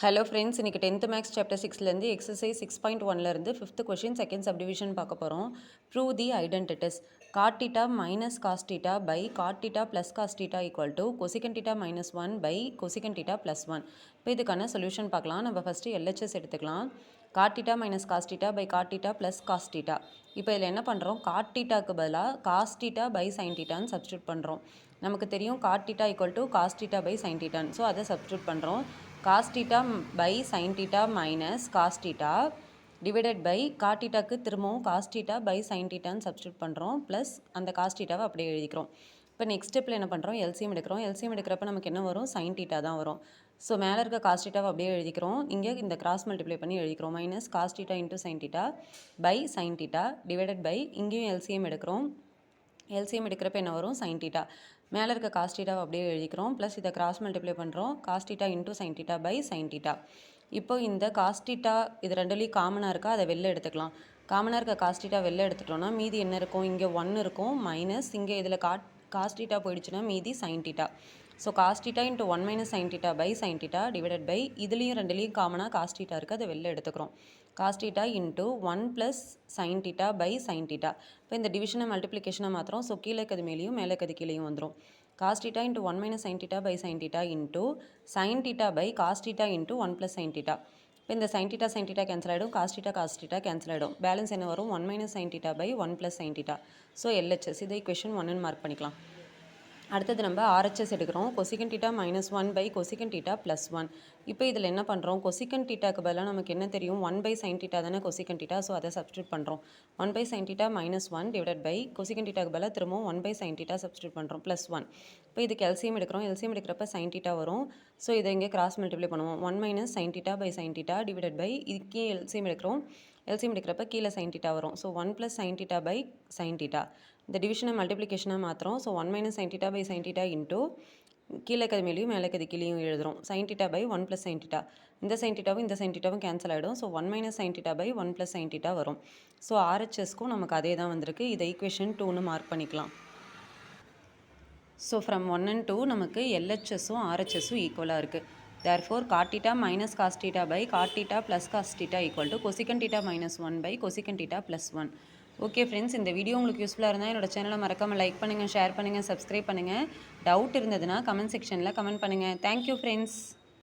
Hello friends, இன்றைக்கி 10th maths chapter 6லேருந்து exercise 6.1லேருந்து 5th கொஷின் செகண்ட் சப்டிவிஷன் பார்க்க போகிறோம். Prove the identities cot theta minus cos theta by cot theta plus cos theta equal to cosec theta minus 1 by cosec theta plus 1. இப்போ இதுக்கான solution பார்க்கலாம். நம்ம first LHS எடுத்துக்கலாம். Cot theta minus cos theta by cot theta plus cos theta. இப்போ இதில் என்ன பண்ணுறோம், cot தீட்டாக்கு பதிலாக காஸ் தீட்டா பை சைன் தீட்டான்னு சப்ஸ்டியூட் பண்ணுறோம். நமக்கு தெரியும் cot theta equal to cos theta by sine தீட்டான்னு. ஸோ அதை சப்ஸ்டியூட் பண்ணுறோம். Cos theta by sign theta minus cos theta divided by cot தீட்டாக்கு திரும்பவும் காஸ் தீட்டா பை சைன் தீட்டான்னு சப்ஸ்டியூட் பண்ணுறோம். ப்ளஸ் அந்த காஸ் தீட்டாவை அப்படியே எழுதிக்கிறோம். இப்போ நெக்ஸ்ட் ஸ்டெப்பில் என்ன பண்ணுறோம், எல்சிஎம் எடுக்கிறோம். எல்சிஎம் எடுக்கிறப்ப நமக்கு என்ன வரும், சைன் தீட்டா தான் வரும். ஸோ மேலே இருக்க காஸ் தீட்டாவை அப்படியே எழுதிக்கிறோம். இங்கே இந்த கிராஸ் மல்டிப்ளை பண்ணி எழுதிக்கிறோம். Minus cos theta into sign theta by sign theta divided by இங்கேயும் எல்சிஎம் எடுக்கிறோம். எல்சிஎம் எடுக்கிறப்ப என்ன வரும், சைன் தீட்டா. மேலே இருக்க காஸ் தீட்டாவை அப்படியே எழுதிக்கிறோம். ப்ளஸ் இதை கிராஸ் மல்டிப்ளை பண்ணுறோம். Cos theta into sign theta by sign theta. இப்போ இந்த காஸ் தீட்டா இது ரெண்டுலேயும் காமனாக இருக்கா, அதை வெளில எடுத்துக்கலாம். காமனாக இருக்க காஸ் தீட்டா வெளில எடுத்துட்டோம்னா மீதி என்ன இருக்கும், இங்கே 1 இருக்கும். மைனஸ் இங்கே இதில் காஸ் தீட்டா போயிடுச்சுன்னா மீதி sin theta. So cos theta into 1 minus sign theta by sign theta divided by இதுலேயும் ரெண்டுலேயும் காமனாக காஸ் தீட்டா இருக்குது, அதை வெளில எடுத்துக்கிறோம். Cos theta into 1 plus sign theta by sign theta. இப்போ இந்த டிவிஷனை மல்டிப்ளிகேஷனாக மாத்திரம். ஸோ கீழே இருக்கிறது மேலேயும் மேலே இருக்கிறது கீழேயும் வந்துடும். Cos theta into 1 minus sign theta by sign theta into sign theta by cos theta into 1 plus sign theta. இப்போ இந்த சைன் தீட்டா கேன்சல் ஆகிடும். காஸ் தீட்டா கேன்சல் ஆகிடும். பேலன்ஸ் என்ன வரும், 1 minus sign theta by 1 plus sign theta. So LHS இதை equation 1ன்னு mark பண்ணிக்கலாம். அடுத்தது நம்ம ஆர்ஹெச்எஸ் எடுக்கிறோம். Cosec theta minus 1 by cosec theta plus 1. இப்போ இதில் என்ன பண்ணுறோம், கொசிகன் தீட்டாக்கு பதிலாக நமக்கு என்ன தெரியும், 1 பை சைன் தீட்டா தானே கொசிகன் தீட்டா. ஸோ அதை சப்ஸ்டியூட் பண்ணுறோம். 1 by sign theta minus 1 divide by cosec தீட்டாக்கு பதிலாக திரும்பவும் 1 பை சைன் தீட்டா சப்ஸ்டியூட் பண்ணுறோம். ப்ளஸ் 1. இப்போ இதுக்கு எல்சிஎம் எடுக்கிறோம். எல்சிஎம் எடுக்கிறப்ப சைன் தீட்டா வரும். ஸோ இதை இங்கே கிராஸ் மல்டிப்ளை பண்ணுவோம். 1 minus sign theta by sign theta divide by இதுக்கே எல்சிஎம் எடுக்கிறோம். எல்சிஎம் எடுக்கிறப்ப கீழே சைன் தீட்டா வரும். So 1 plus sign theta by sign theta. இந்த டிவிஷனை மல்டிப்ளிகேஷனாக மாத்திரம். So 1 minus sign theta by sign theta into கீழே இருக்கிறது மேலேயும் மேலே இருக்கிறது கீழேயும் எழுதுகிறோம். Sin theta by 1 plus sign theta. இந்த சைன் தீட்டாவும் கேன்சல் ஆகிடும். So 1 minus sign theta by 1 plus sign theta வரும். ஸோ ஆர்ஹெச்எஸ்க்கும் நமக்கு அதே தான் வந்திருக்கு. இதை ஈக்குவேஷன் 2ன்னு மார்க் பண்ணிக்கலாம். ஸோ ஃப்ரம் 1 and 2 நமக்கு எல்ஹெச்எஸும் ஆர்ஹெச்எஸும் ஈக்குவலாக இருக்குது. Therefore, cot theta minus cos theta by cot theta plus cos theta equal to cosecant theta minus 1 by cosecant theta plus 1. Okay friends, இந்த வீடியோ உங்களுக்கு யூஸ்ஃபுல்லாக இருந்தால் என்னோட சேனலை மறக்காமல் லைக் பண்ணுங்கள், ஷேர் பண்ணுங்கள், சப்ஸ்கிரைப் பண்ணுங்கள். டவுட் இருந்ததுன்னா கமெண்ட் செக்ஷனில் கமெண்ட் பண்ணுங்கள். Thank you friends.